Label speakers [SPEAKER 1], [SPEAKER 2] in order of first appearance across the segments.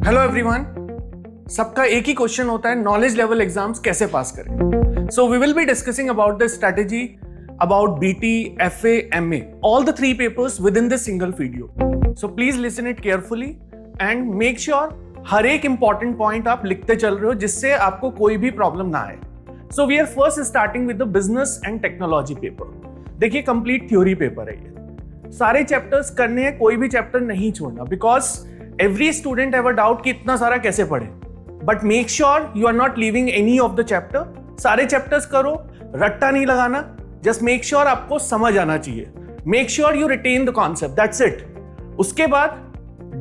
[SPEAKER 1] Hello everyone, सबका एक ही question होता है, नॉलेज लेवल एग्जाम्स कैसे पास करें। So we will be discussing about the strategy about BT, FA, MA, all the 3 papers within this single video. So please listen it carefully and make sure हर एक important point आप लिखते चल रहे हो जिससे आपको कोई भी प्रॉब्लम ना आए। So we are first starting with the business and technology paper. देखिए, कंप्लीट थ्योरी पेपर है ये, सारे चैप्टर्स करने हैं, कोई भी चैप्टर नहीं छोड़ना, because every student have a doubt कि इतना सारा कैसे पढ़े। But make sure you are not leaving any of the chapter. सारे चैप्टर्स करो, रट्टा नहीं लगाना, जस्ट मेक श्योर आपको समझ आना चाहिए। Make sure you retain the concept, that's it. उसके बाद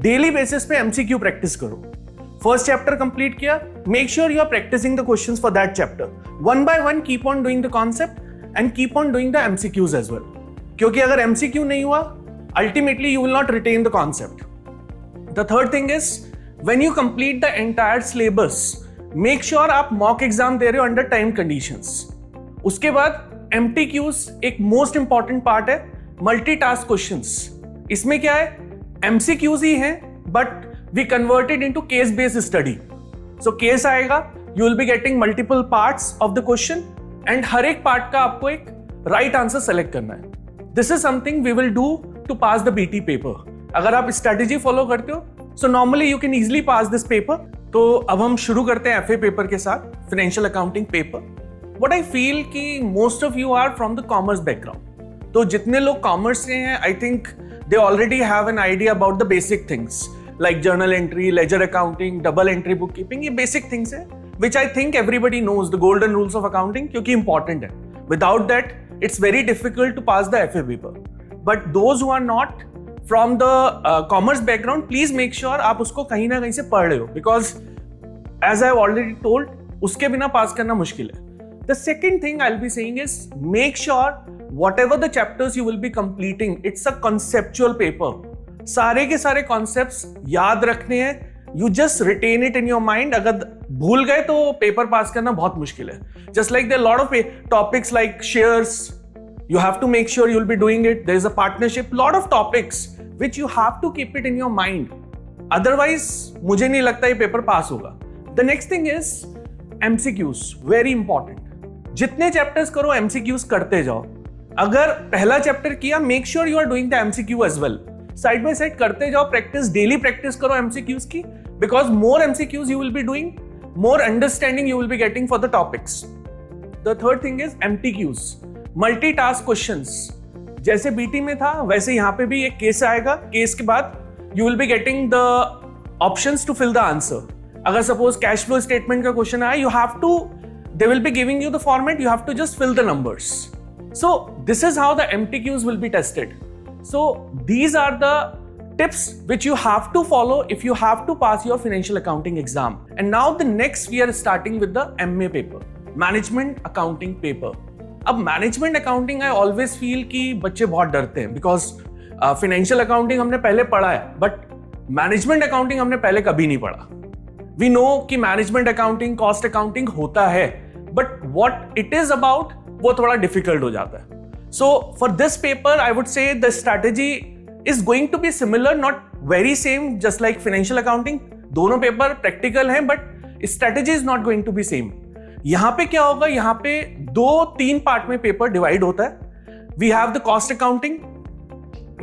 [SPEAKER 1] डेली बेसिस पे एमसीक्यू प्रैक्टिस करो। फर्स्ट चैप्टर कंप्लीट किया, make sure you are practising the questions for that chapter. One by one keep on doing the concept and keep on doing the MCQs as well, क्योंकि अगर MCQ नहीं हुआ, ultimately you will not retain the concept. The third thing is, when you complete the entire syllabus, make sure आप mock exam दे रहे हो under time conditions. उसके बाद MTQs एक most important part है, multitask questions. इसमें क्या है, MCQs ही हैं, but we converted into case based study. So case आएगा, you will be getting multiple parts of the question and हर एक part का आपको एक right answer select करना है. This is something we will do to pass the BT paper. अगर आप strategy follow करते हो, so normally you can easily pass this paper. तो अब हम शुरू करते हैं एफए पेपर के साथ, financial accounting paper. What I feel कि most of you are from the commerce background, तो जितने लोग कॉमर्स से हैं, I think they already have an idea about the basic things like journal entry, ledger accounting, double entry book keeping. ये basic things है which I think everybody knows, the golden rules of accounting, क्योंकि important है। Without that it's very difficult to pass the FA paper. But those who are not from the commerce background, please make sure आप उसको कहीं ना कहीं से पढ़ रहे हो, because as I already told, उसके बिना पास करना मुश्किल है। The second thing I will be saying is, make sure whatever the chapters you will be completing, it's a conceptual paper. सारे के सारे कॉन्सेप्ट्स याद रखने हैं, you just retain it in your mind. अगर भूल गए तो पेपर पास करना बहुत मुश्किल है। Just like there lot of topics like shares, you have to make sure you'll be doing it. There is a partnership, lot of topics which you have to keep it in your mind. Otherwise, मुझे नहीं लगता ये paper pass होगा। The next thing is MCQs, very important. जितने chapters करो MCQs करते जाओ। अगर पहला चैप्टर किया, make sure you are doing the MCQ as well. Side by side करते जाओ, प्रैक्टिस, डेली प्रैक्टिस करो MCQs की, because more MCQs you will be doing, more understanding you will be getting for the topics. The third thing is MTQs. Multitask questions, जैसे BT में था वैसे यहां पे भी एक केस आएगा। केस के बाद you will be getting the options to fill the answer. अगर सपोज कैश फ्लो स्टेटमेंट का क्वेश्चन आया, you have to, they will be giving you the format, you have to just fill the numbers. So this is how the MTQs will be tested. So these are the tips which you have to follow if you have to pass your financial accounting exam. And now the next we are starting with the MA paper, management accounting paper. अब management accounting, I always feel कि बच्चे बहुत डरते हैं, because financial accounting हमने पहले पढ़ा है, बट मैनेजमेंट अकाउंटिंग हमने पहले कभी नहीं पढ़ा। वी नो कि मैनेजमेंट अकाउंटिंग, कॉस्ट अकाउंटिंग होता है, but what it is about वो थोड़ा डिफिकल्ट हो जाता है। So for this paper I would say the strategy is going to be similar, not very same, just like financial accounting. दोनों paper practical हैं, but strategy is not going to be same. यहां पे क्या होगा, यहां पे 2-3 part में paper divide होता है। We have the cost accounting,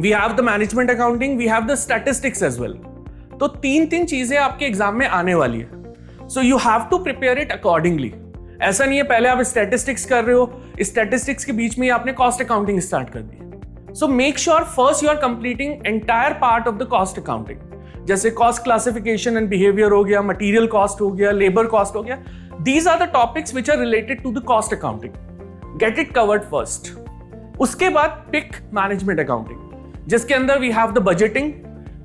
[SPEAKER 1] we have the management accounting, we have the statistics as well. तो 3 चीजें आपके एग्जाम में आने वाली है। So you have to prepare it accordingly. ऐसा नहीं है पहले आप स्टैटिस्टिक्स कर रहे हो, स्टैटिस्टिक्स के बीच में आपने कॉस्ट अकाउंटिंग स्टार्ट कर दी। So make sure first you are completing entire part of the cost accounting. जैसे कॉस्ट क्लासिफिकेशन एंड बिहेवियर हो गया, मटीरियल कॉस्ट हो गया, लेबर कॉस्ट हो गया। These are the topics which are related to the cost accounting. Get it covered first. उसके बाद pick management accounting, जिसके अंदर we have the budgeting,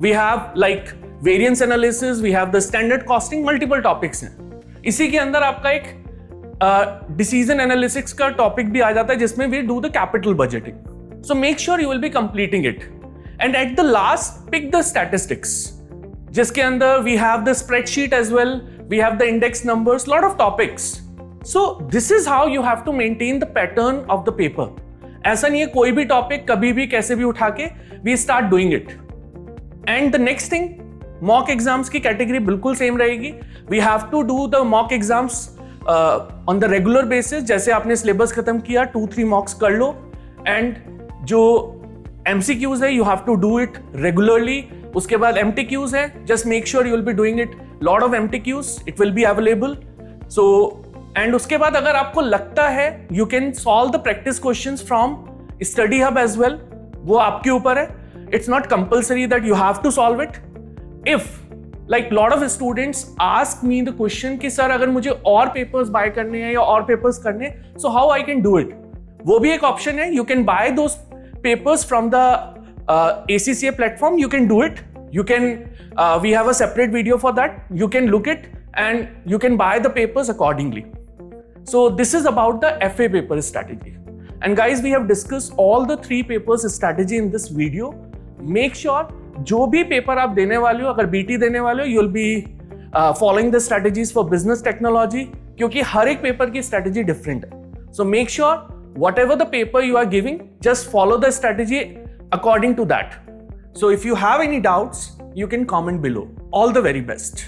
[SPEAKER 1] we have like variance analysis, we have the standard costing, multiple topics हैं। इसी के अंदर आपका एक decision analytics का topic भी आ जाता है, जिसमें we do the capital budgeting. So make sure you will be completing it. And at the last, pick the statistics, जिसके अंदर we have the spreadsheet as well. We have the index numbers, lot of topics. So this is how you have to maintain the pattern of the paper. ऐसा नहीं है कोई भी topic कभी भी कैसे भी उठा के we start doing it. And the next thing, mock exams की कैटेगरी बिल्कुल सेम रहेगी. We have to do the mock exams on the regular basis. जैसे आपने सिलेबस खत्म किया 2-3 मॉक्स कर लो, एंड जो MCQs है you have to do it regularly. उसके बाद MTQs है, just make sure you will be doing it. Lot of MTQs, it will be available. So and उसके बाद अगर आपको लगता है you can solve the practice questions from Study Hub as well, वो आपके ऊपर है. It's not compulsory that you have to solve it. If like lot of students ask me the question कि सर अगर मुझे और पेपर्स बाय करने हैं या और पेपर्स करने, so how I can do it? वो भी एक ऑप्शन है. You can buy those papers from the ACCA platform. You can do it. You can we have a separate video for that. You can look it and you can buy the papers accordingly. So this is about the FA paper strategy. And guys, we have discussed all the 3 papers strategy in this video. Make sure जो भी paper आप देने वाले हो, अगर BT देने वाले हो, you will be following the strategies for business technology, क्योंकि हर एक पेपर की स्ट्रेटजी डिफरेंट है. So make sure whatever the paper you are giving, just follow the strategy according to that. So if you have any doubts, you can comment below. All the very best.